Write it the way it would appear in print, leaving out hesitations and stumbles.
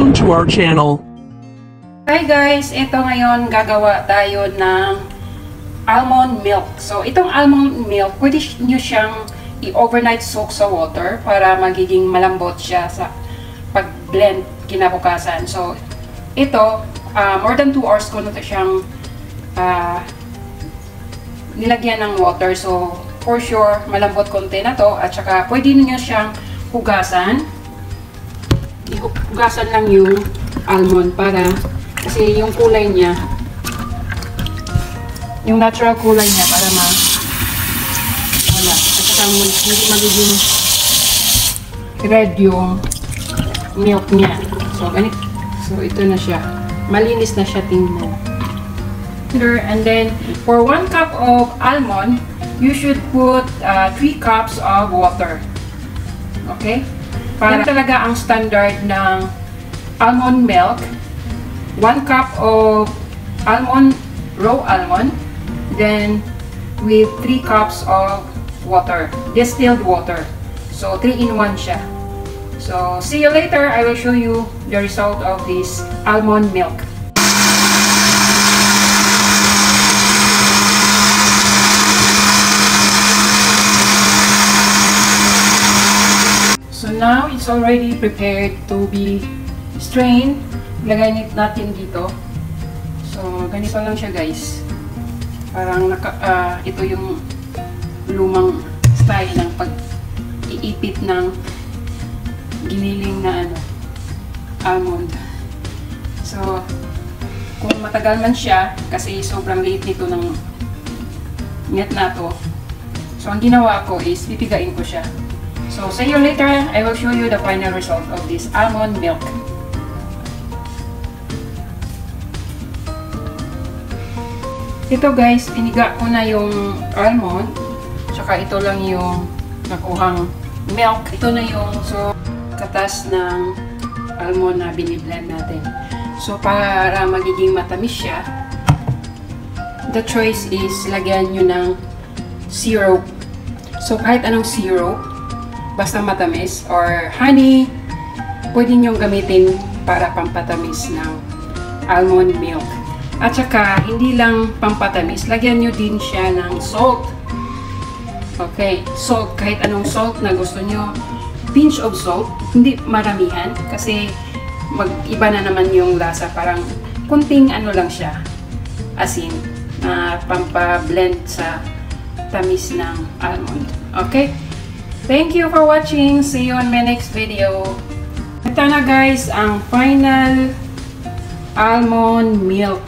tuned to our channel. Hi guys, ito ngayon gagawa tayo ng almond milk. So itong almond milk, pwede nyo siyang i-overnight soak sa water para magiging malambot siya sa pag-blend kinabukasan. So ito, more than 2 hours ko na ito siyang nilagyan ng water. So for sure, malambot konti na to. At saka pwede nyo siyang hugasan. Hugasan lang yung almond para kasi yung kulay niya, yung natural kulay niya para wala. At saka hindi magiging red yung milk niya. So, ganito. So, ito na siya. Malinis na siya tingnan. And then, for 1 cup of almond, you should put 3 cups of water. Okay? Para talaga ang standard ng almond milk. 1 cup of almond, raw almond, then with 3 cups of water, distilled water. So 3 in 1 siya. So see you later. I will show you the result of this almond milk. So now it's already prepared to be strained. Lagay natin dito. So, ganito lang siya guys. Parang ito yung lumang style ng pag-iipit ng giniling na almond. So, kung matagal man siya, kasi sobrang liit nito ng net na to. So, ang ginawa ko is pipigain ko siya. So, see you later. I will show you the final result of this almond milk. Ito guys, piniga ko na yung almond, tsaka ito lang yung nakuhang milk. Ito na yung katas ng almond na biniblend natin. So para magiging matamis siya, the choice is lagyan nyo ng syrup. So kahit anong syrup, basta matamis, or honey, pwede nyo gamitin para pampatamis ng almond milk. At saka, hindi lang pampatamis, lagyan nyo din siya ng salt. Okay, salt, kahit anong salt na gusto nyo. Pinch of salt, hindi maramihan, kasi mag-iba na naman yung lasa. Parang kunting lang siya, asin, na pampablend sa tamis ng almond. Okay? Thank you for watching. See you on my next video. Ito na guys, ang final almond milk.